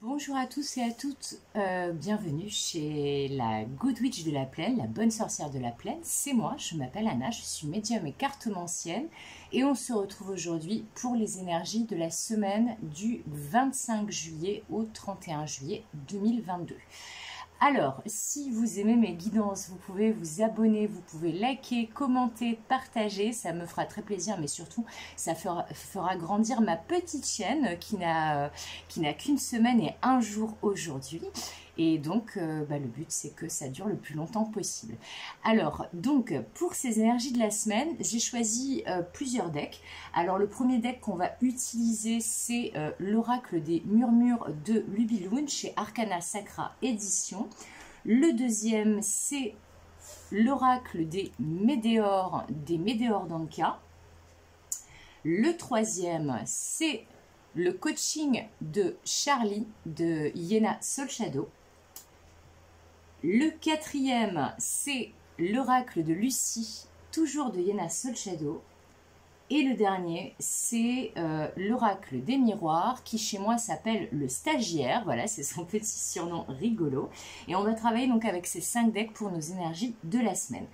Bonjour à tous et à toutes, bienvenue chez la Good Witch de la Plaine, la bonne sorcière de la Plaine. C'est moi, je m'appelle Anna, je suis médium et cartomancienne et on se retrouve aujourd'hui pour les énergies de la semaine du 25 juillet au 31 juillet 2022. Alors, si vous aimez mes guidances, vous pouvez vous abonner, vous pouvez liker, commenter, partager, ça me fera très plaisir, mais surtout, ça fera grandir ma petite chaîne qui n'a qu'une semaine et un jour aujourd'hui. Et donc, le but, c'est que ça dure le plus longtemps possible. Alors, donc, pour ces énergies de la semaine, j'ai choisi plusieurs decks. Alors, le premier deck qu'on va utiliser, c'est l'Oracle des Murmures de Lubiloon chez Arcana Sacra Édition. Le deuxième, c'est l'Oracle des Médéors d'Anka. Le troisième, c'est le coaching de Charlie de Yena Soul Shadow. Le quatrième, c'est l'oracle de Lucie, toujours de Yena Soul Shadow. Et le dernier, c'est l'oracle des miroirs, qui chez moi s'appelle le stagiaire. Voilà, c'est son petit surnom rigolo. Et on va travailler donc avec ces 5 decks pour nos énergies de la semaine.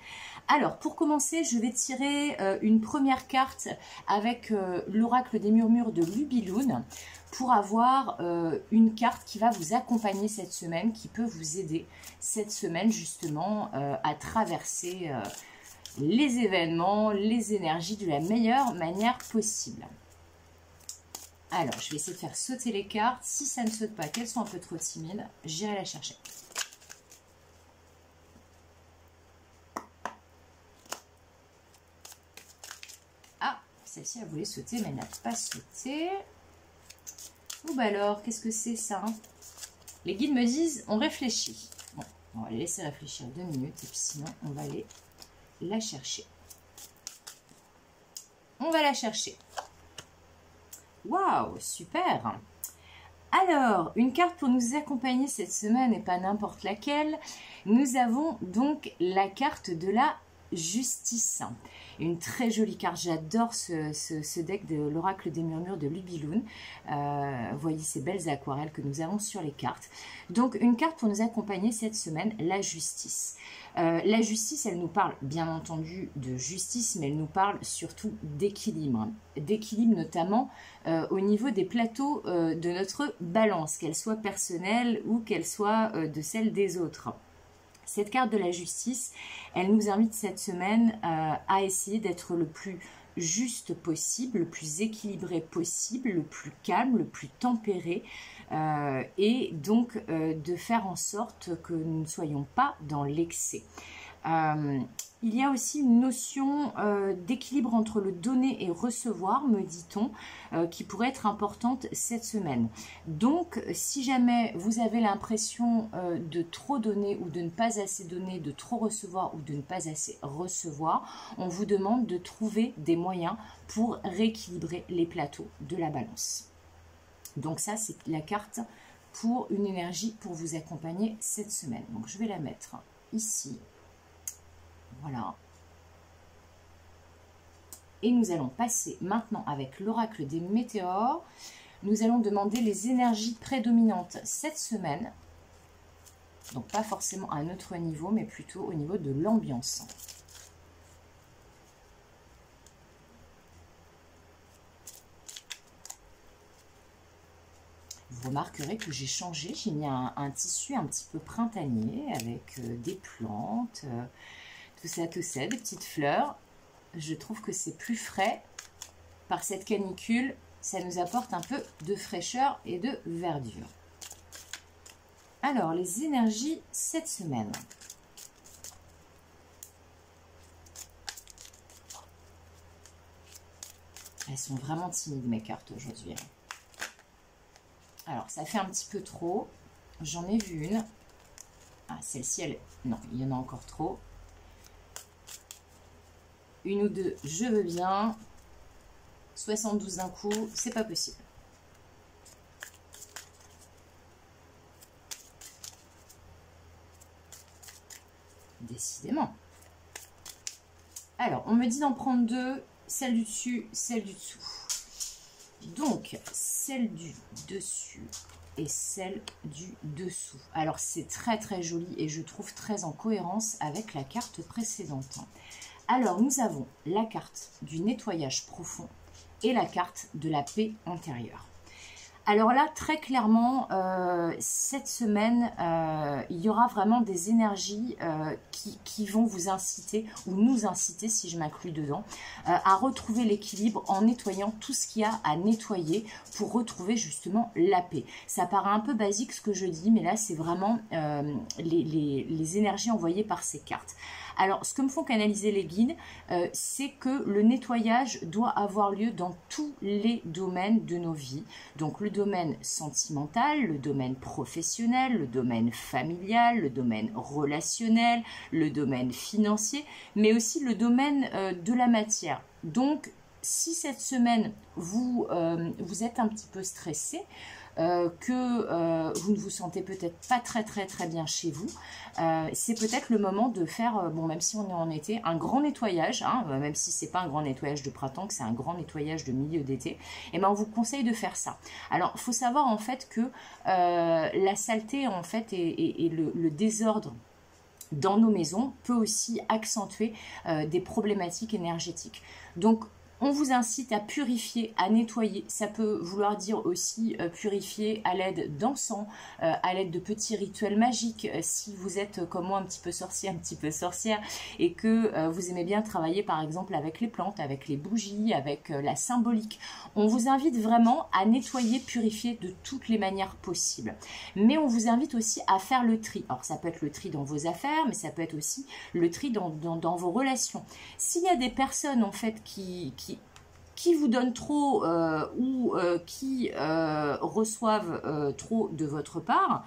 Alors, pour commencer, je vais tirer une première carte avec l'oracle des murmures de Lubiloon pour avoir une carte qui va vous accompagner cette semaine, qui peut vous aider cette semaine justement à traverser les événements, les énergies de la meilleure manière possible. Alors, je vais essayer de faire sauter les cartes. Si ça ne saute pas, qu'elles sont un peu trop timides, j'irai la chercher. Ah, celle-ci, elle voulait sauter, mais elle n'a pas sauté. Ou bah alors, qu'est-ce que c'est ça? Les guides me disent, on réfléchit. Bon, on va les laisser réfléchir 2 minutes, et puis sinon, on va aller la chercher. On va la chercher. Waouh, super! Alors, une carte pour nous accompagner cette semaine, et pas n'importe laquelle. Nous avons donc la carte de la justice. Une très jolie carte, j'adore ce deck de l'oracle des murmures de Lubiloon. Voyez ces belles aquarelles que nous avons sur les cartes. Donc une carte pour nous accompagner cette semaine, la justice. La justice, elle nous parle bien entendu de justice, mais elle nous parle surtout d'équilibre. D'équilibre notamment au niveau des plateaux de notre balance, qu'elle soit personnelle ou qu'elle soit de celle des autres. Cette carte de la justice, elle nous invite cette semaine à essayer d'être le plus juste possible, le plus équilibré possible, le plus calme, le plus tempéré et donc de faire en sorte que nous ne soyons pas dans l'excès. Il y a aussi une notion d'équilibre entre le donner et recevoir, me dit-on, qui pourrait être importante cette semaine. Donc, si jamais vous avez l'impression de trop donner ou de ne pas assez donner, de trop recevoir ou de ne pas assez recevoir, on vous demande de trouver des moyens pour rééquilibrer les plateaux de la balance. Donc ça, c'est la carte pour une énergie pour vous accompagner cette semaine. Donc, je vais la mettre ici. Voilà. Et nous allons passer maintenant avec l'oracle des météores. Nous allons demander les énergies prédominantes cette semaine. Donc pas forcément à un autre niveau, mais plutôt au niveau de l'ambiance. Vous remarquerez que j'ai changé, j'ai mis un tissu un petit peu printanier avec des plantes, tout ça, des petites fleurs. Je trouve que c'est plus frais. Par cette canicule, ça nous apporte un peu de fraîcheur et de verdure. Alors, les énergies cette semaine. Elles sont vraiment timides, mes cartes, aujourd'hui. Alors, ça fait un petit peu trop. J'en ai vu une. Ah, celle-ci, elle... Non, il y en a encore trop. Une ou deux, je veux bien. 72 d'un coup, c'est pas possible. Décidément. Alors, on me dit d'en prendre 2. Celle du dessus, celle du dessous. Donc, celle du dessus, et celle du dessous. Alors c'est très très joli et je trouve très en cohérence avec la carte précédente. Alors nous avons la carte du nettoyage profond et la carte de la paix intérieure. Alors là, très clairement, cette semaine, il y aura vraiment des énergies qui vont vous inciter, ou nous inciter, si je m'inclus dedans, à retrouver l'équilibre en nettoyant tout ce qu'il y a à nettoyer pour retrouver justement la paix. Ça paraît un peu basique ce que je dis, mais là, c'est vraiment les énergies envoyées par ces cartes. Alors, ce que me font canaliser les guides, c'est que le nettoyage doit avoir lieu dans tous les domaines de nos vies. Donc, le domaine sentimental, le domaine professionnel, le domaine familial, le domaine relationnel, le domaine financier, mais aussi le domaine de la matière. Donc, si cette semaine, vous êtes un petit peu stressé, que vous ne vous sentez peut-être pas très bien chez vous, c'est peut-être le moment de faire, bon, même si on est en été, un grand nettoyage, hein, même si c'est pas un grand nettoyage de printemps, que c'est un grand nettoyage de milieu d'été, et ben on vous conseille de faire ça. Alors, il faut savoir en fait que la saleté en fait et le désordre dans nos maisons peut aussi accentuer des problématiques énergétiques. Donc, on vous incite à purifier, à nettoyer. Ça peut vouloir dire aussi purifier à l'aide d'encens, à l'aide de petits rituels magiques. Si vous êtes comme moi un petit peu sorcier, un petit peu sorcière, et que vous aimez bien travailler par exemple avec les plantes, avec les bougies, avec la symbolique, on vous invite vraiment à nettoyer, purifier de toutes les manières possibles. Mais on vous invite aussi à faire le tri. Alors ça peut être le tri dans vos affaires, mais ça peut être aussi le tri dans vos relations. S'il y a des personnes en fait qui vous donnent trop ou qui reçoivent trop de votre part,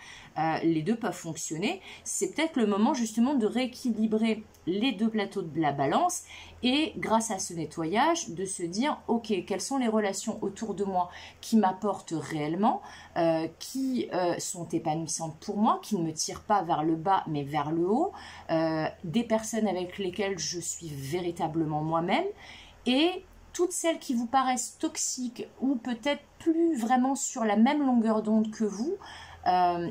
les deux peuvent fonctionner. C'est peut-être le moment justement de rééquilibrer les deux plateaux de la balance et grâce à ce nettoyage de se dire ok, quelles sont les relations autour de moi qui m'apportent réellement, qui sont épanouissantes pour moi, qui ne me tirent pas vers le bas mais vers le haut, des personnes avec lesquelles je suis véritablement moi-même, et toutes celles qui vous paraissent toxiques ou peut-être plus vraiment sur la même longueur d'onde que vous,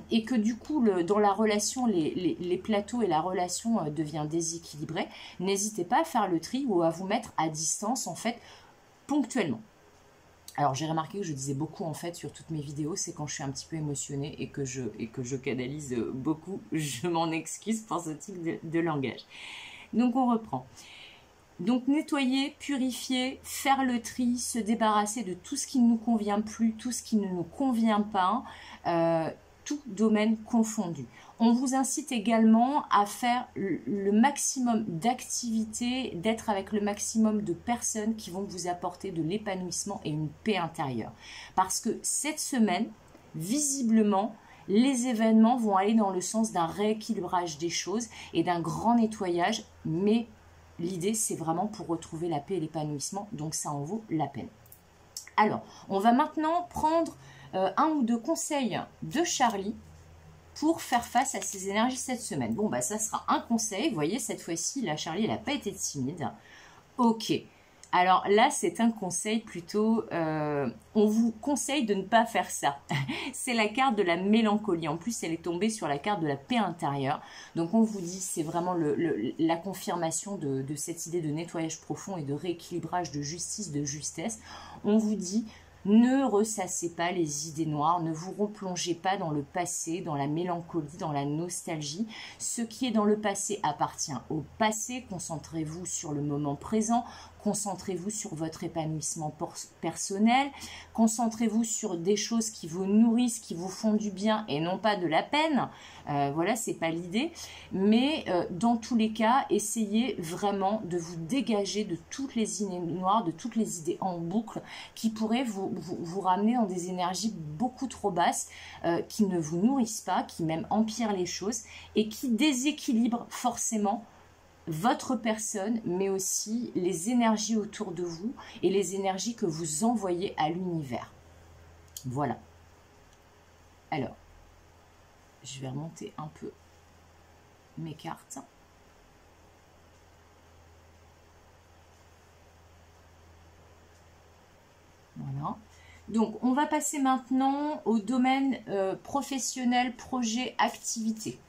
et que du coup dans la relation les plateaux et la relation devient déséquilibré, n'hésitez pas à faire le tri ou à vous mettre à distance en fait ponctuellement. Alors j'ai remarqué que je disais beaucoup en fait sur toutes mes vidéos, c'est quand je suis un petit peu émotionnée et que je canalise beaucoup. Je m'en excuse pour ce type de langage. Donc on reprend. Donc nettoyer, purifier, faire le tri, se débarrasser de tout ce qui ne nous convient plus, tout ce qui ne nous convient pas, tout domaine confondu. On vous incite également à faire le maximum d'activités, d'être avec le maximum de personnes qui vont vous apporter de l'épanouissement et une paix intérieure. Parce que cette semaine, visiblement, les événements vont aller dans le sens d'un rééquilibrage des choses et d'un grand nettoyage, mais l'idée, c'est vraiment pour retrouver la paix et l'épanouissement, donc ça en vaut la peine. Alors, on va maintenant prendre un ou deux conseils de Charlie pour faire face à ces énergies cette semaine. Bon, bah ça sera un conseil. Vous voyez, cette fois-ci, la Charlie, elle n'a pas été timide. Ok. Alors là, c'est un conseil plutôt, on vous conseille de ne pas faire ça. C'est la carte de la mélancolie. En plus, elle est tombée sur la carte de la paix intérieure. Donc, on vous dit, c'est vraiment la confirmation de cette idée de nettoyage profond et de rééquilibrage, de justice, de justesse. On vous dit, ne ressassez pas les idées noires, ne vous replongez pas dans le passé, dans la mélancolie, dans la nostalgie. Ce qui est dans le passé appartient au passé. Concentrez-vous sur le moment présent. Concentrez-vous sur votre épanouissement personnel. Concentrez-vous sur des choses qui vous nourrissent, qui vous font du bien et non pas de la peine. Voilà, c'est pas l'idée. Mais dans tous les cas, essayez vraiment de vous dégager de toutes les idées noires, de toutes les idées en boucle qui pourraient vous ramener dans des énergies beaucoup trop basses, qui ne vous nourrissent pas, qui même empirent les choses et qui déséquilibrent forcément votre personne, mais aussi les énergies autour de vous et les énergies que vous envoyez à l'univers. Voilà. Alors, je vais remonter un peu mes cartes. Voilà. Donc, on va passer maintenant au domaine professionnel, projet, activité.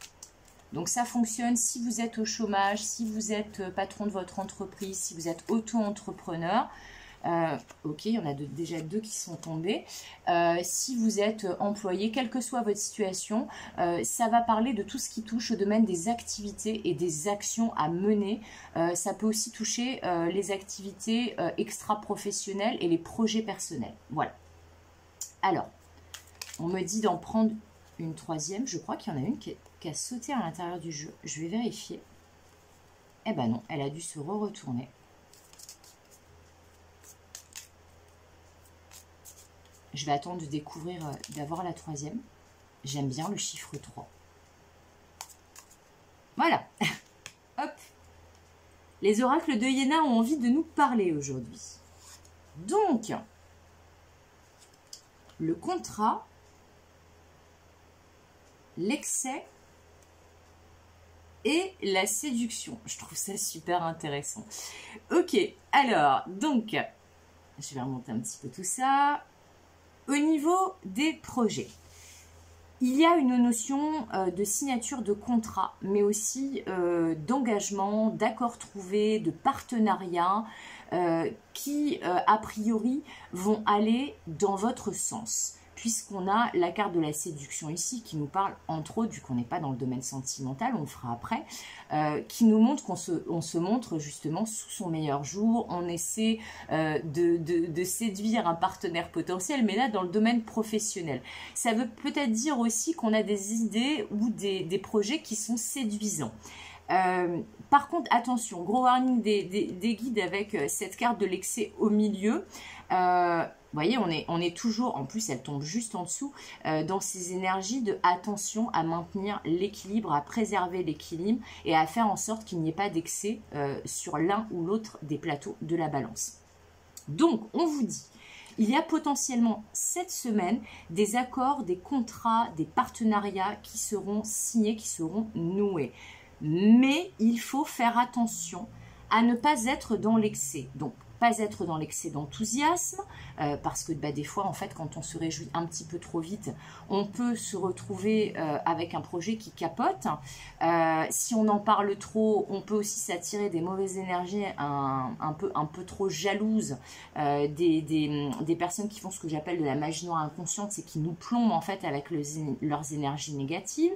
Donc, ça fonctionne si vous êtes au chômage, si vous êtes patron de votre entreprise, si vous êtes auto-entrepreneur. Ok, il y en a déjà 2 qui sont tombés. Si vous êtes employé, quelle que soit votre situation, ça va parler de tout ce qui touche au domaine des activités et des actions à mener. Ça peut aussi toucher les activités extra-professionnelles et les projets personnels. Voilà. Alors, on me dit d'en prendre une 3e. Je crois qu'il y en a une qui a sauté à l'intérieur du jeu. Je vais vérifier. Eh ben non, elle a dû se retourner. Je vais attendre de découvrir, d'avoir la 3e. J'aime bien le chiffre 3. Voilà. Hop. Les oracles de Iéna ont envie de nous parler aujourd'hui. Donc, le contrat, l'excès et la séduction. Je trouve ça super intéressant. Ok, alors, donc, je vais remonter un petit peu tout ça. Au niveau des projets, il y a une notion de signature de contrat, mais aussi d'engagement, d'accords trouvés, de partenariat qui, a priori, vont aller dans votre sens. Puisqu'on a la carte de la séduction ici qui nous parle, entre autres, vu qu'on n'est pas dans le domaine sentimental, on le fera après, qui nous montre qu'on se montre justement sous son meilleur jour, on essaie de séduire un partenaire potentiel, mais là dans le domaine professionnel. Ça veut peut-être dire aussi qu'on a des idées ou des projets qui sont séduisants. Par contre, attention, gros warning des guides avec cette carte de l'excès au milieu. Vous voyez, on est toujours, en plus elle tombe juste en dessous, dans ces énergies de attention à maintenir l'équilibre, à préserver l'équilibre et à faire en sorte qu'il n'y ait pas d'excès sur l'un ou l'autre des plateaux de la balance. Donc, on vous dit, il y a potentiellement cette semaine des accords, des contrats, des partenariats qui seront signés, qui seront noués. Mais il faut faire attention à ne pas être dans l'excès. Donc, pas être dans l'excès d'enthousiasme, parce que des fois, en fait, quand on se réjouit un petit peu trop vite, on peut se retrouver avec un projet qui capote. Si on en parle trop, on peut aussi s'attirer des mauvaises énergies un peu trop jalouses, des personnes qui font ce que j'appelle de la magie noire inconsciente, c'est qui nous plombent en fait avec leurs énergies négatives.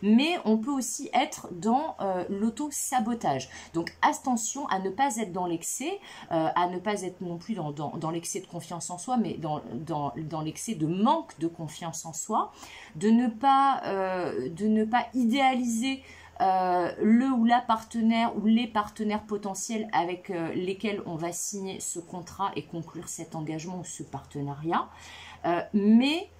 Mais on peut aussi être dans l'auto-sabotage. Donc attention à ne pas être dans l'excès, à ne pas être non plus dans l'excès de confiance en soi, mais dans l'excès de manque de confiance en soi, de ne pas idéaliser le ou la partenaire ou les partenaires potentiels avec lesquels on va signer ce contrat et conclure cet engagement ou ce partenariat. Mais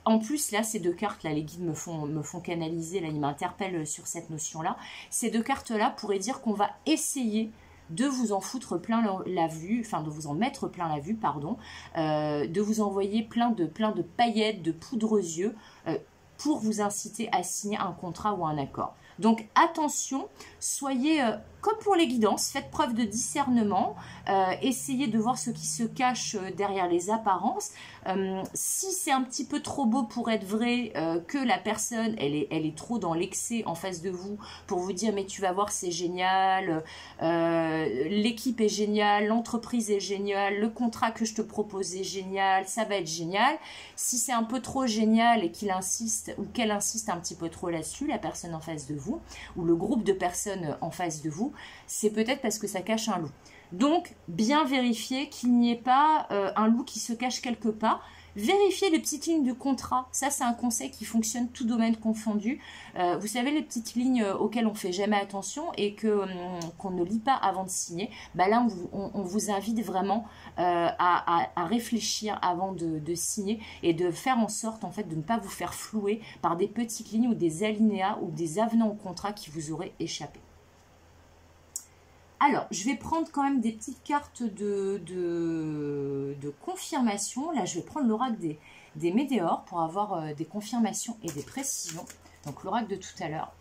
en plus, là, ces 2 cartes, là, les guides me font canaliser, là, ils m'interpellent sur cette notion-là. Ces 2 cartes-là pourraient dire qu'on va essayer de vous en foutre plein la vue, enfin de vous en mettre plein la vue, pardon, de vous envoyer plein de paillettes, de poudre aux yeux, pour vous inciter à signer un contrat ou un accord. Donc attention, soyez, comme pour les guidances, faites preuve de discernement, essayez de voir ce qui se cache derrière les apparences. Si c'est un petit peu trop beau pour être vrai, que la personne, elle est trop dans l'excès en face de vous, pour vous dire mais tu vas voir c'est génial, l'équipe est géniale, l'entreprise est géniale, le contrat que je te propose est génial, ça va être génial. Si c'est un peu trop génial et qu'il insiste ou qu'elle insiste un petit peu trop là-dessus, la personne en face de vous, ou le groupe de personnes en face de vous, c'est peut-être parce que ça cache un loup. Donc, bien vérifier qu'il n'y ait pas un loup qui se cache quelque part. Vérifiez les petites lignes du contrat. Ça, c'est un conseil qui fonctionne tout domaine confondu. Vous savez, les petites lignes auxquelles on ne fait jamais attention et qu'on ne lit pas avant de signer. Là, on vous invite vraiment à réfléchir avant de signer et de faire en sorte, en fait, de ne pas vous faire flouer par des petites lignes ou des alinéas ou des avenants au contrat qui vous auraient échappé. Alors, je vais prendre quand même des petites cartes de confirmation. Là, je vais prendre l'oracle des météores pour avoir des confirmations et des précisions. Donc, l'oracle de tout à l'heure.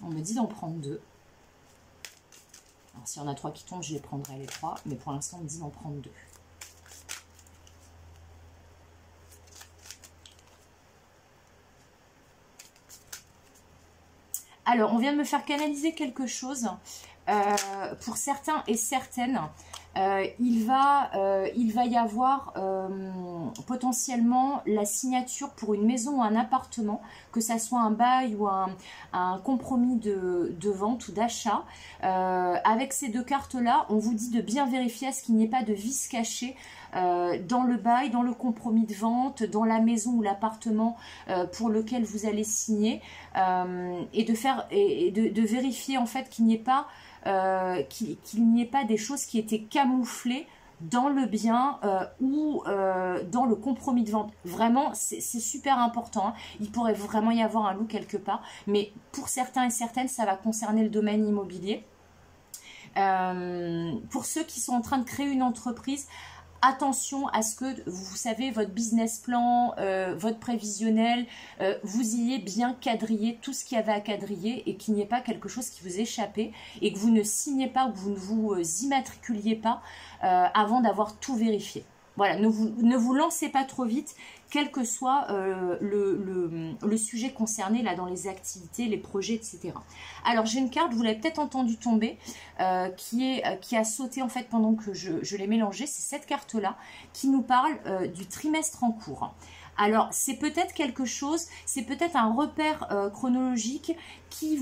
On me dit d'en prendre 2. Alors, Alors, s'il y en a 3 qui tombent, je les prendrai les 3. Mais pour l'instant, on me dit d'en prendre 2. Alors, on vient de me faire canaliser quelque chose. Pour certains et certaines, il va y avoir potentiellement la signature pour une maison ou un appartement, que ça soit un bail ou un compromis de vente ou d'achat. Avec ces 2 cartes-là, on vous dit de bien vérifier à ce qu'il n'y ait pas de vice caché dans le bail, dans le compromis de vente, dans la maison ou l'appartement pour lequel vous allez signer, et de vérifier en fait qu'il n'y ait pas des choses qui étaient camouflées dans le bien ou dans le compromis de vente. Vraiment, c'est super important. Hein. Il pourrait vraiment y avoir un loup quelque part. Mais pour certains et certaines, ça va concerner le domaine immobilier. Pour ceux qui sont en train de créer une entreprise, attention à ce que, vous savez, votre business plan, votre prévisionnel, vous ayez bien quadrillé tout ce qu'il y avait à quadriller et qu'il n'y ait pas quelque chose qui vous échappait et que vous ne signez pas ou que vous ne vous immatriculiez pas avant d'avoir tout vérifié. Voilà, ne vous lancez pas trop vite, quel que soit le sujet concerné là dans les activités, les projets, etc. Alors j'ai une carte, vous l'avez peut-être entendu tomber, qui a sauté en fait pendant que je l'ai mélangée. C'est cette carte-là qui nous parle du trimestre en cours. Alors, c'est peut-être quelque chose, c'est peut-être un repère chronologique qui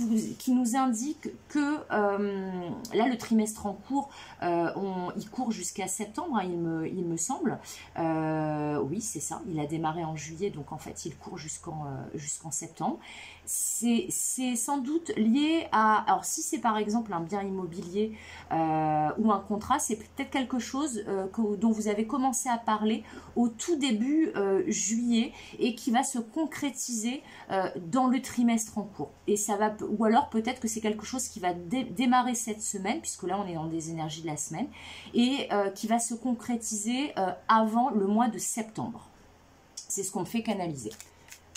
nous indique que là, le trimestre en cours, il court jusqu'à septembre, hein, il me semble. Oui, c'est ça, il a démarré en juillet, donc en fait, il court jusqu'en septembre. C'est sans doute lié à... Alors, si c'est par exemple un bien immobilier ou un contrat, c'est peut-être quelque chose dont vous avez commencé à parler au tout début juillet et qui va se concrétiser dans le trimestre en cours. Et ça va, ou alors peut-être que c'est quelque chose qui va démarrer cette semaine, puisque là on est dans des énergies de la semaine, et qui va se concrétiser avant le mois de septembre. C'est ce qu'on me fait canaliser.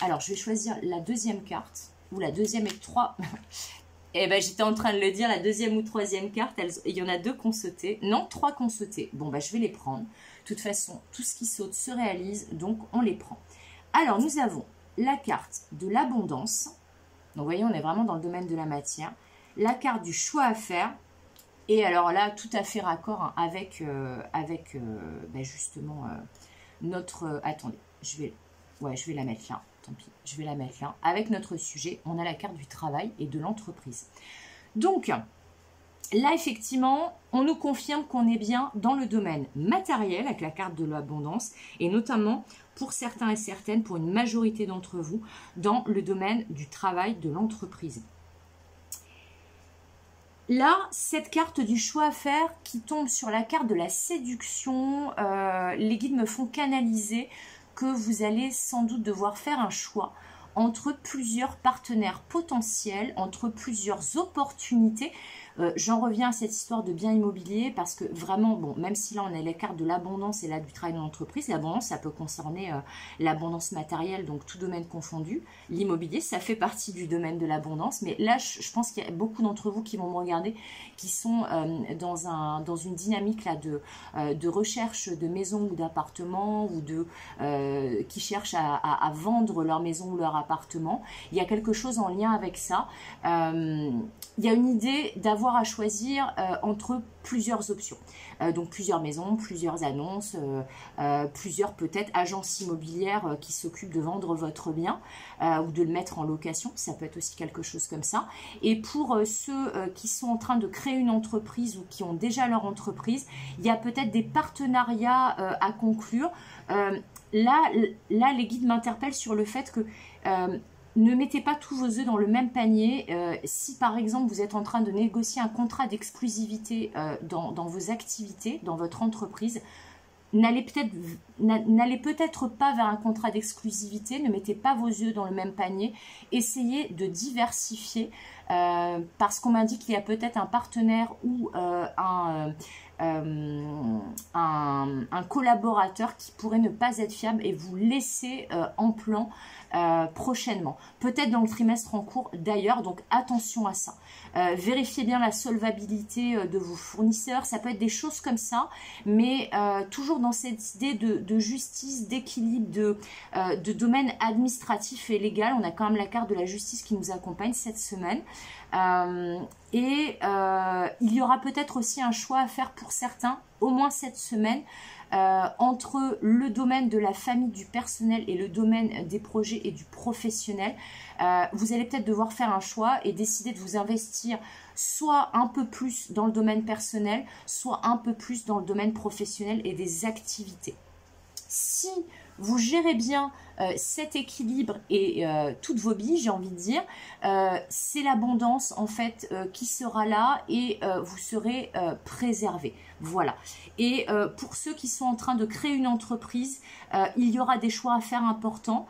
Alors, je vais choisir la deuxième carte, ou la deuxième et 3. Eh ben, j'étais en train de le dire, la deuxième ou troisième carte, il y en a 2 qui ont sauté. Non, 3 qui ont sauté. Bon, bah, je vais les prendre. De toute façon, tout ce qui saute se réalise, donc on les prend. Alors, nous avons la carte de l'abondance. Donc, vous voyez, on est vraiment dans le domaine de la matière. La carte du choix à faire. Et alors là, tout à fait raccord hein, avec ben justement notre... attendez, je vais la mettre là. Tant pis, je vais la mettre là. Avec notre sujet, on a la carte du travail et de l'entreprise. Donc, là, effectivement, on nous confirme qu'on est bien dans le domaine matériel avec la carte de l'abondance et notamment, pour certains et certaines, pour une majorité d'entre vous, dans le domaine du travail de l'entreprise. Là, cette carte du choix à faire qui tombe sur la carte de la séduction, les guides me font canaliser que vous allez sans doute devoir faire un choix entre plusieurs partenaires potentiels, entre plusieurs opportunités. J'en reviens à cette histoire de bien immobilier parce que vraiment, bon, même si là on a les cartes de l'abondance et là du travail de l'entreprise, l'abondance ça peut concerner l'abondance matérielle, donc tout domaine confondu. L'immobilier, ça fait partie du domaine de l'abondance, mais là je pense qu'il y a beaucoup d'entre vous qui vont me regarder, qui sont dans une dynamique là de recherche de maison ou d'appartement ou qui cherchent à vendre leur maison ou leur appartement. Il y a quelque chose en lien avec ça. Il y a une idée d'avoir à choisir entre plusieurs options. Donc plusieurs maisons, plusieurs annonces, plusieurs peut-être agences immobilières qui s'occupent de vendre votre bien ou de le mettre en location. Ça peut être aussi quelque chose comme ça. Et pour ceux qui sont en train de créer une entreprise ou qui ont déjà leur entreprise, il y a peut-être des partenariats à conclure. Là, les guides m'interpellent sur le fait que ne mettez pas tous vos œufs dans le même panier. Si par exemple vous êtes en train de négocier un contrat d'exclusivité dans vos activités, dans votre entreprise, n'allez peut-être pas vers un contrat d'exclusivité, ne mettez pas vos œufs dans le même panier, essayez de diversifier parce qu'on m'indique qu'il y a peut-être un partenaire ou un collaborateur qui pourrait ne pas être fiable et vous laisser en plan prochainement. Peut-être dans le trimestre en cours d'ailleurs, donc attention à ça. Vérifiez bien la solvabilité de vos fournisseurs, ça peut être des choses comme ça, mais toujours dans cette idée de justice, d'équilibre, de domaine administratif et légal. On a quand même la carte de la justice qui nous accompagne cette semaine. Il y aura peut-être aussi un choix à faire pour certains, au moins cette semaine, entre le domaine de la famille, du personnel et le domaine des projets et du professionnel. Vous allez peut-être devoir faire un choix et décider de vous investir soit un peu plus dans le domaine personnel, soit un peu plus dans le domaine professionnel et des activités. Si vous gérez bien cet équilibre et toutes vos billes, j'ai envie de dire, c'est l'abondance en fait qui sera là et vous serez préservé. Voilà. Et pour ceux qui sont en train de créer une entreprise, il y aura des choix à faire importants.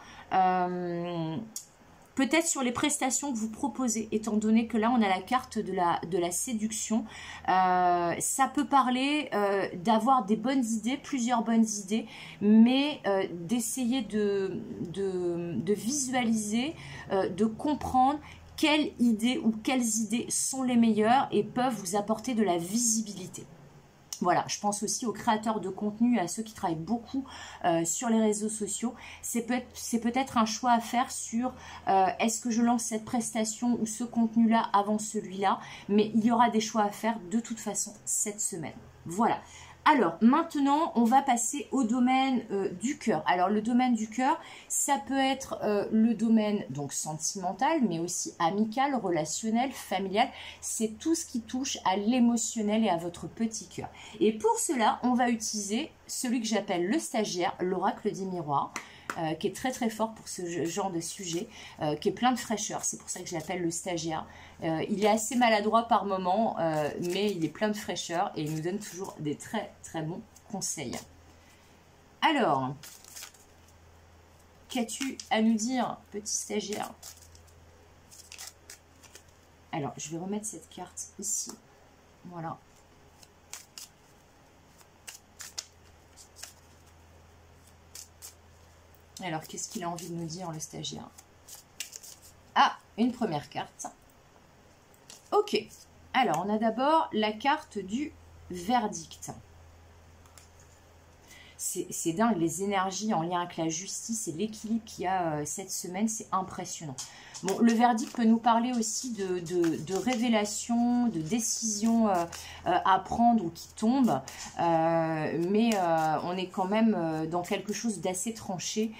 Peut-être sur les prestations que vous proposez, étant donné que là, on a la carte de la séduction. Ça peut parler d'avoir des bonnes idées, plusieurs bonnes idées, mais d'essayer de visualiser, de comprendre quelles idées ou quelles idées sont les meilleures et peuvent vous apporter de la visibilité. Voilà, je pense aussi aux créateurs de contenu, à ceux qui travaillent beaucoup sur les réseaux sociaux. C'est peut-être un choix à faire sur est-ce que je lance cette prestation ou ce contenu-là avant celui-là. Mais il y aura des choix à faire de toute façon cette semaine. Voilà. Alors, maintenant, on va passer au domaine du cœur. Alors, le domaine du cœur, ça peut être le domaine donc sentimental, mais aussi amical, relationnel, familial. C'est tout ce qui touche à l'émotionnel et à votre petit cœur. Et pour cela, on va utiliser celui que j'appelle le stagiaire, l'oracle des miroirs. Qui est très très fort pour ce genre de sujet, qui est plein de fraîcheur, c'est pour ça que je l'appelle le stagiaire. Il est assez maladroit par moment, mais il est plein de fraîcheur et il nous donne toujours des très très bons conseils. Alors, qu'as-tu à nous dire, petit stagiaire? Alors, je vais remettre cette carte ici, voilà. Alors, qu'est-ce qu'il a envie de nous dire, le stagiaire? Ah, une première carte. Ok. Alors, on a d'abord la carte du verdict. C'est dingue, les énergies en lien avec la justice et l'équilibre qu'il y a cette semaine, c'est impressionnant. Bon, le verdict peut nous parler aussi de révélation, de décision à prendre ou qui tombe, mais on est quand même dans quelque chose d'assez tranché,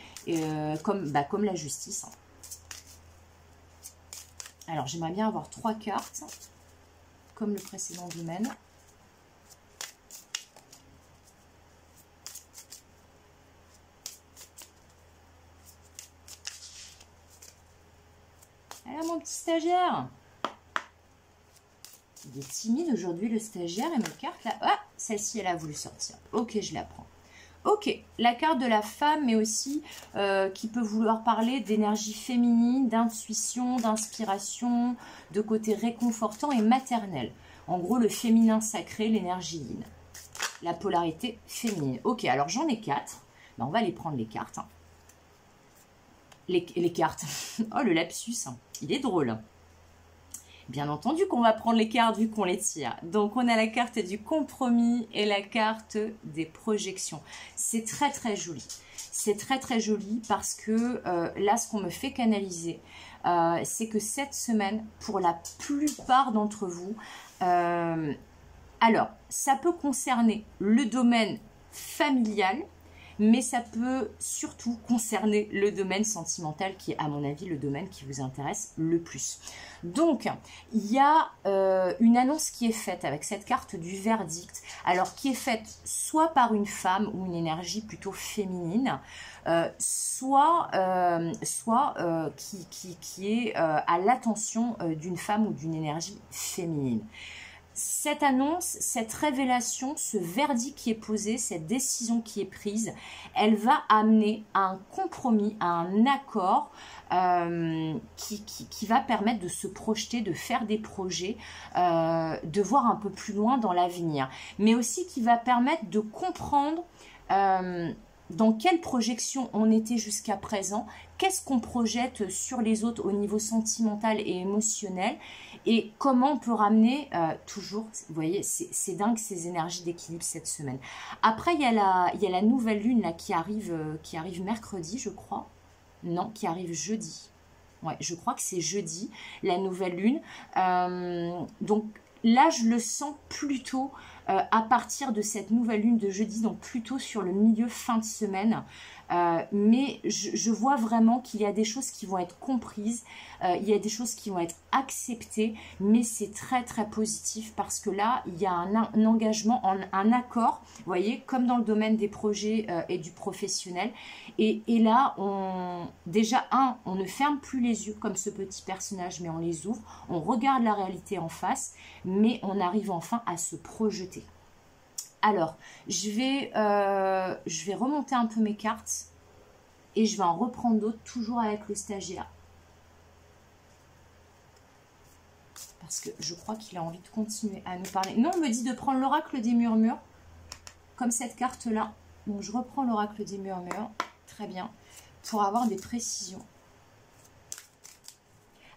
comme la justice. Alors, j'aimerais bien avoir 3 cartes, comme le précédent domaine. Alors, mon petit stagiaire. Il est timide aujourd'hui, le stagiaire, et ma carte là. Ah, celle-ci, elle a voulu sortir. Ok, je la prends. Ok, la carte de la femme, mais aussi qui peut vouloir parler d'énergie féminine, d'intuition, d'inspiration, de côté réconfortant et maternel. En gros, le féminin sacré, l'énergie yin. La polarité féminine. Ok, alors j'en ai 4. Ben, on va aller prendre les cartes. Hein. Les cartes. Oh, le lapsus, hein. Il est drôle. Bien entendu qu'on va prendre les cartes vu qu'on les tire. Donc, on a la carte du compromis et la carte des projections. C'est très, très joli. C'est très, très joli parce que là, ce qu'on me fait canaliser, c'est que cette semaine, pour la plupart d'entre vous, alors, ça peut concerner le domaine familial, mais ça peut surtout concerner le domaine sentimental qui est, à mon avis, le domaine qui vous intéresse le plus. Donc, il y a une annonce qui est faite avec cette carte du verdict, alors qui est faite soit par une femme ou une énergie plutôt féminine, soit qui est à l'attention d'une femme ou d'une énergie féminine. cette annonce, cette révélation, ce verdict qui est posé, cette décision qui est prise, elle va amener à un compromis, à un accord qui va permettre de se projeter, de faire des projets, de voir un peu plus loin dans l'avenir. Mais aussi qui va permettre de comprendre dans quelle projection on était jusqu'à présent, qu'est-ce qu'on projette sur les autres au niveau sentimental et émotionnel, et comment on peut ramener toujours, vous voyez, c'est dingue ces énergies d'équilibre cette semaine. Après, il y a la nouvelle lune là, qui arrive mercredi, je crois. Non, qui arrive jeudi. Ouais, je crois que c'est jeudi, la nouvelle lune. Donc là, je le sens plutôt à partir de cette nouvelle lune de jeudi, donc plutôt sur le milieu fin de semaine. Mais je vois vraiment qu'il y a des choses qui vont être comprises, il y a des choses qui vont être acceptées, mais c'est très très positif parce que là, il y a un engagement, un accord, vous voyez, comme dans le domaine des projets et du professionnel. Et là, on ne ferme plus les yeux comme ce petit personnage, mais on les ouvre, on regarde la réalité en face, mais on arrive enfin à se projeter. Alors, je vais remonter un peu mes cartes et je vais en reprendre d'autres, toujours avec le stagiaire. Parce que je crois qu'il a envie de continuer à nous parler. Non, on me dit de prendre l'oracle des murmures, comme cette carte-là. Donc, je reprends l'oracle des murmures, très bien, pour avoir des précisions.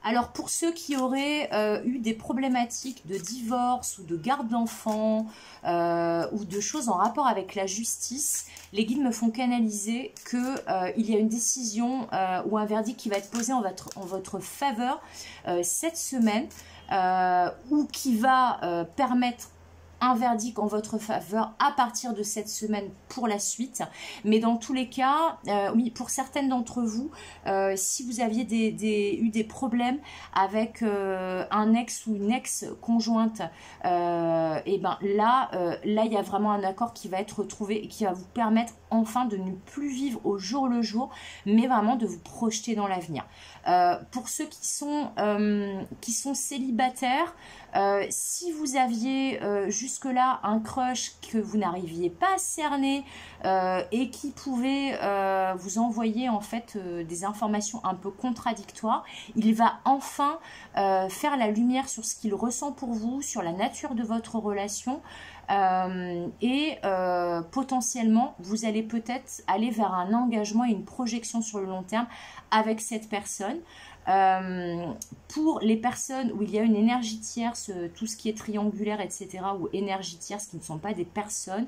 Alors, pour ceux qui auraient eu des problématiques de divorce ou de garde d'enfants ou de choses en rapport avec la justice, les guides me font canaliser qu'il y a une décision ou un verdict qui va être posé en votre faveur cette semaine ou qui va permettre un verdict en votre faveur à partir de cette semaine pour la suite. Mais dans tous les cas, oui, pour certaines d'entre vous, si vous aviez eu des problèmes avec un ex ou une ex-conjointe, et ben là, il y a vraiment un accord qui va être retrouvé et qui va vous permettre enfin de ne plus vivre au jour le jour, mais vraiment de vous projeter dans l'avenir. Pour ceux qui sont célibataires, si vous aviez jusque-là un crush que vous n'arriviez pas à cerner et qui pouvait vous envoyer en fait des informations un peu contradictoires, il va enfin faire la lumière sur ce qu'il ressent pour vous, sur la nature de votre relation. Et potentiellement vous allez peut-être aller vers un engagement et une projection sur le long terme avec cette personne. Pour les personnes où il y a une énergie tierce, tout ce qui est triangulaire, etc., ou énergie tierce qui ne sont pas des personnes,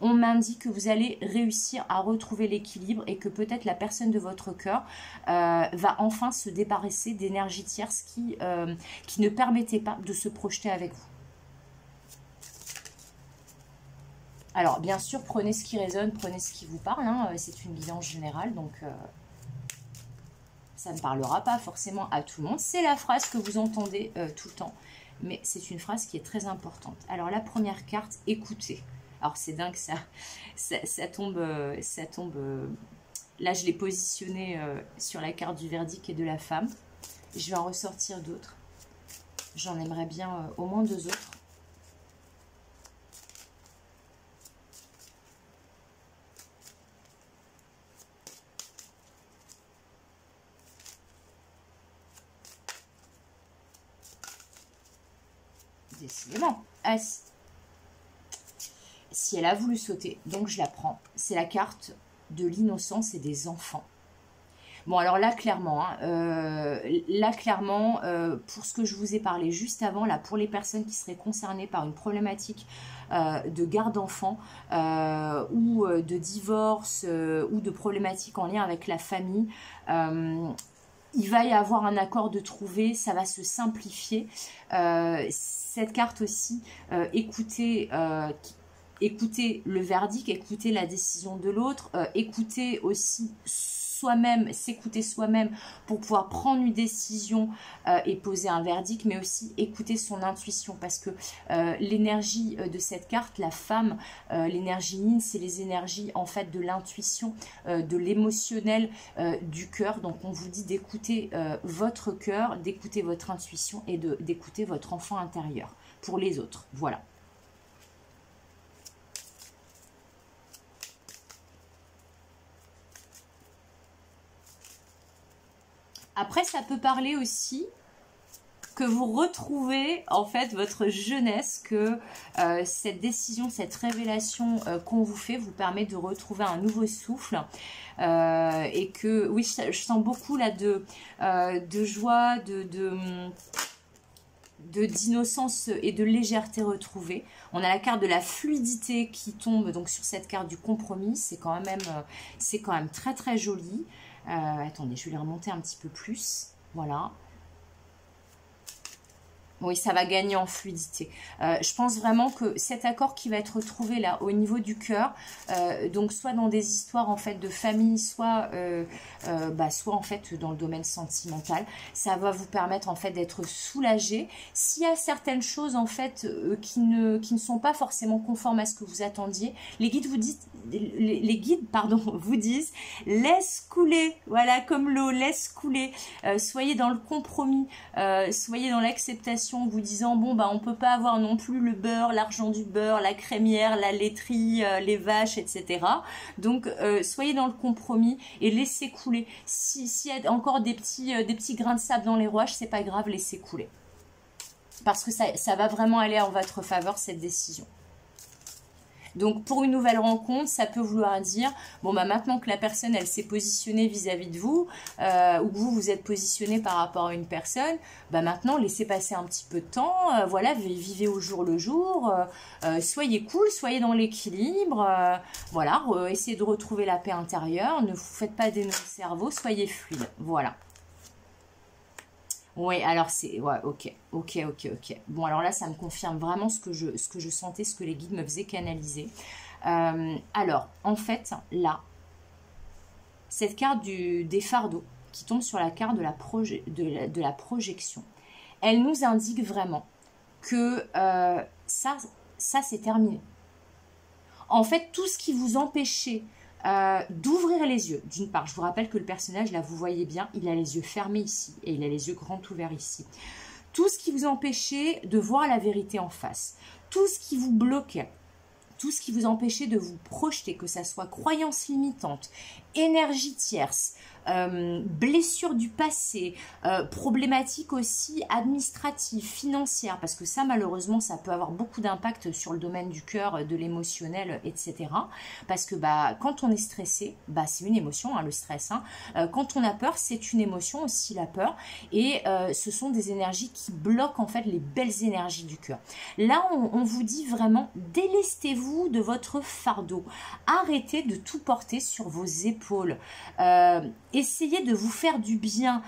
on m'indique que vous allez réussir à retrouver l'équilibre et que peut-être la personne de votre cœur va enfin se débarrasser d'énergie tierce qui ne permettait pas de se projeter avec vous. Alors, bien sûr, prenez ce qui résonne, prenez ce qui vous parle, hein, c'est une guidance générale, donc ça ne parlera pas forcément à tout le monde. C'est la phrase que vous entendez tout le temps, mais c'est une phrase qui est très importante. Alors, la première carte, écoutez. Alors, c'est dingue, ça tombe... là, je l'ai positionné sur la carte du verdict et de la femme. Je vais en ressortir d'autres. J'en aimerais bien au moins 2 autres. Décidément. Si elle a voulu sauter, donc je la prends. C'est la carte de l'innocence et des enfants. Bon, alors là, clairement, pour ce que je vous ai parlé juste avant, là, pour les personnes qui seraient concernées par une problématique de garde d'enfants ou de divorce ou de problématiques en lien avec la famille, il va y avoir un accord de trouver, ça va se simplifier. Cette carte aussi, écoutez le verdict, écoutez la décision de l'autre, écoutez aussi soi-même, s'écouter soi-même pour pouvoir prendre une décision et poser un verdict, mais aussi écouter son intuition, parce que l'énergie de cette carte, la femme, l'énergie yin, c'est les énergies en fait de l'intuition, de l'émotionnel, du cœur. Donc on vous dit d'écouter votre cœur, d'écouter votre intuition et d'écouter votre enfant intérieur. pour les autres. Voilà. Après, ça peut parler aussi que vous retrouvez en fait votre jeunesse, que cette décision, cette révélation qu'on vous fait vous permet de retrouver un nouveau souffle et que, oui, je sens beaucoup là de joie, d'innocence et de légèreté retrouvée. On a la carte de la fluidité qui tombe donc sur cette carte du compromis. C'est quand même très très joli. Attendez, je vais les remonter un petit peu plus. Voilà. Oui, ça va gagner en fluidité. Je pense vraiment que cet accord qui va être trouvé là au niveau du cœur, donc soit dans des histoires en fait de famille, soit en fait dans le domaine sentimental, ça va vous permettre en fait d'être soulagé. S'il y a certaines choses en fait qui ne sont pas forcément conformes à ce que vous attendiez, les guides vous disent, vous disent laisse couler, voilà, comme l'eau, laisse couler. Soyez dans le compromis, soyez dans l'acceptation, vous disant bon bah on peut pas avoir non plus le beurre, l'argent du beurre, la crémière, la laiterie, les vaches, etc. Donc soyez dans le compromis et laissez couler. S'il y a encore des petits grains de sable dans les rouages, c'est pas grave, laissez couler. Parce que ça va vraiment aller en votre faveur, cette décision. Donc pour une nouvelle rencontre, ça peut vouloir dire, bon bah maintenant que la personne elle s'est positionnée vis-à-vis de vous, ou que vous êtes positionné par rapport à une personne, bah maintenant laissez passer un petit peu de temps, voilà, vivez au jour le jour, soyez cool, soyez dans l'équilibre, voilà, essayez de retrouver la paix intérieure, ne vous faites pas des nœuds au cerveau, soyez fluide, voilà. Oui, alors c'est... Ouais, ok. Bon, alors là, ça me confirme vraiment ce que je sentais, ce que les guides me faisaient canaliser. Alors, en fait, là, cette carte des fardeaux qui tombe sur la carte de la projection, elle nous indique vraiment que ça c'est terminé. En fait, tout ce qui vous empêchait d'ouvrir les yeux. D'une part, je vous rappelle que le personnage, là, vous voyez bien, il a les yeux fermés ici et il a les yeux grands ouverts ici. Tout ce qui vous empêchait de voir la vérité en face, tout ce qui vous bloquait, tout ce qui vous empêchait de vous projeter, que ça soit croyances limitantes, énergie tierce, blessures du passé, problématiques aussi administratives, financières, parce que ça malheureusement ça peut avoir beaucoup d'impact sur le domaine du cœur, de l'émotionnel, etc. Parce que bah, quand on est stressé, bah, c'est une émotion, hein, le stress. Hein. Quand on a peur, c'est une émotion aussi, la peur. Et ce sont des énergies qui bloquent en fait les belles énergies du cœur. Là, on vous dit vraiment, délestez-vous de votre fardeau. Arrêtez de tout porter sur vos épaules. Essayez de vous faire du bien,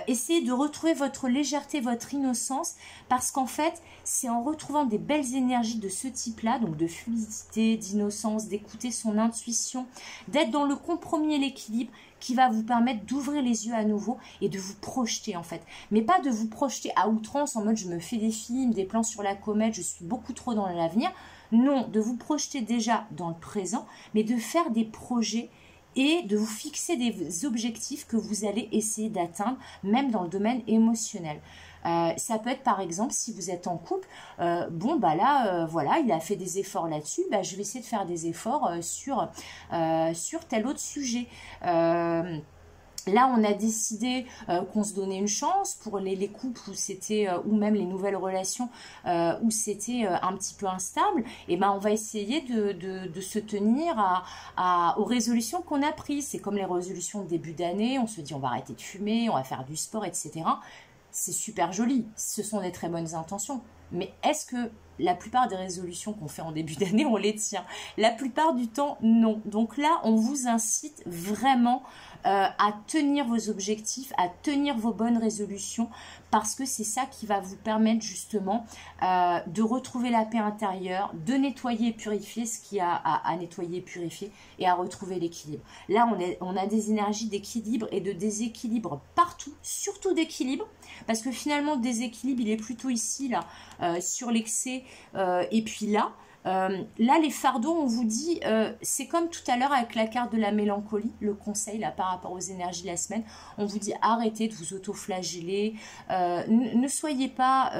essayez de retrouver votre légèreté, votre innocence, parce qu'en fait, c'est en retrouvant des belles énergies de ce type-là, donc de fluidité, d'innocence, d'écouter son intuition, d'être dans le compromis et l'équilibre, qui va vous permettre d'ouvrir les yeux à nouveau et de vous projeter en fait. Mais pas de vous projeter à outrance en mode je me fais des films, des plans sur la comète, je suis beaucoup trop dans l'avenir. Non, de vous projeter déjà dans le présent, mais de faire des projets et de vous fixer des objectifs que vous allez essayer d'atteindre, même dans le domaine émotionnel. Ça peut être par exemple si vous êtes en couple, bon bah là voilà, il a fait des efforts là-dessus, bah, je vais essayer de faire des efforts sur tel autre sujet. Là, on a décidé qu'on se donnait une chance pour les couples où c'était, ou même les nouvelles relations où c'était un petit peu instable. Et ben, on va essayer de se tenir aux résolutions qu'on a prises. C'est comme les résolutions de début d'année. On se dit on va arrêter de fumer, on va faire du sport, etc. C'est super joli. Ce sont des très bonnes intentions. Mais est-ce que la plupart des résolutions qu'on fait en début d'année, on les tient? La plupart du temps, non. Donc là, on vous incite vraiment à tenir vos objectifs, à tenir vos bonnes résolutions, parce que c'est ça qui va vous permettre justement de retrouver la paix intérieure, de nettoyer et purifier ce qu'il y a à nettoyer et purifier, et à retrouver l'équilibre. Là, on a des énergies d'équilibre et de déséquilibre partout, surtout d'équilibre, parce que finalement, le déséquilibre, il est plutôt ici, là, sur l'excès, et puis là, Là, les fardeaux, on vous dit, c'est comme tout à l'heure avec la carte de la mélancolie, le conseil là par rapport aux énergies de la semaine, on vous dit arrêtez de vous auto-flageller, ne soyez pas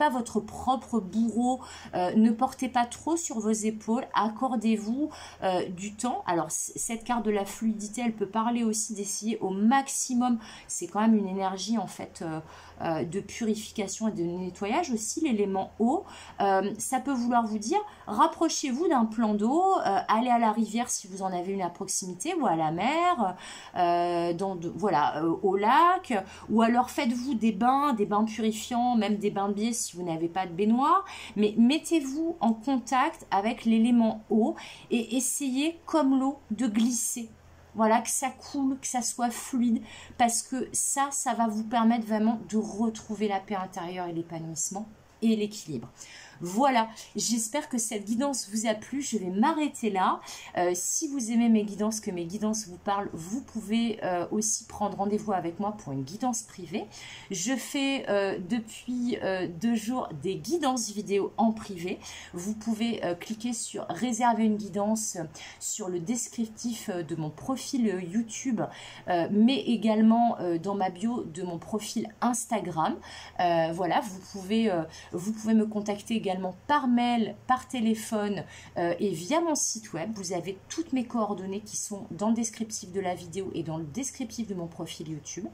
votre propre bourreau, ne portez pas trop sur vos épaules, accordez-vous du temps. Alors cette carte de la fluidité, elle peut parler aussi d'essayer au maximum, c'est quand même une énergie en fait de purification et de nettoyage aussi, l'élément eau. Ça peut vouloir vous dire, rapprochez-vous d'un plan d'eau, allez à la rivière si vous en avez une à proximité, ou à la mer, au lac, ou alors faites-vous des bains purifiants, même des bains de biais si vous n'avez pas de baignoire, mais mettez-vous en contact avec l'élément eau et essayez comme l'eau de glisser. Voilà, que ça coule, que ça soit fluide, parce que ça va vous permettre vraiment de retrouver la paix intérieure et l'épanouissement et l'équilibre. Voilà, j'espère que cette guidance vous a plu. Je vais m'arrêter là. Si vous aimez mes guidances, que mes guidances vous parlent, vous pouvez aussi prendre rendez-vous avec moi pour une guidance privée. Je fais depuis 2 jours des guidances vidéo en privé. Vous pouvez cliquer sur réserver une guidance sur le descriptif de mon profil YouTube, mais également dans ma bio de mon profil Instagram. Voilà, vous pouvez me contacter également par mail, par téléphone et via mon site web. Vous avez toutes mes coordonnées qui sont dans le descriptif de la vidéo et dans le descriptif de mon profil YouTube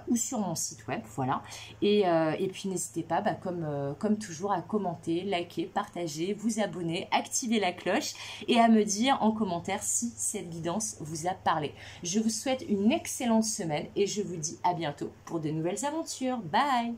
ou sur mon site web, voilà. Et puis n'hésitez pas, comme toujours, à commenter, liker, partager, vous abonner, activer la cloche et à me dire en commentaire si cette guidance vous a parlé. Je vous souhaite une excellente semaine et je vous dis à bientôt pour de nouvelles aventures. Bye!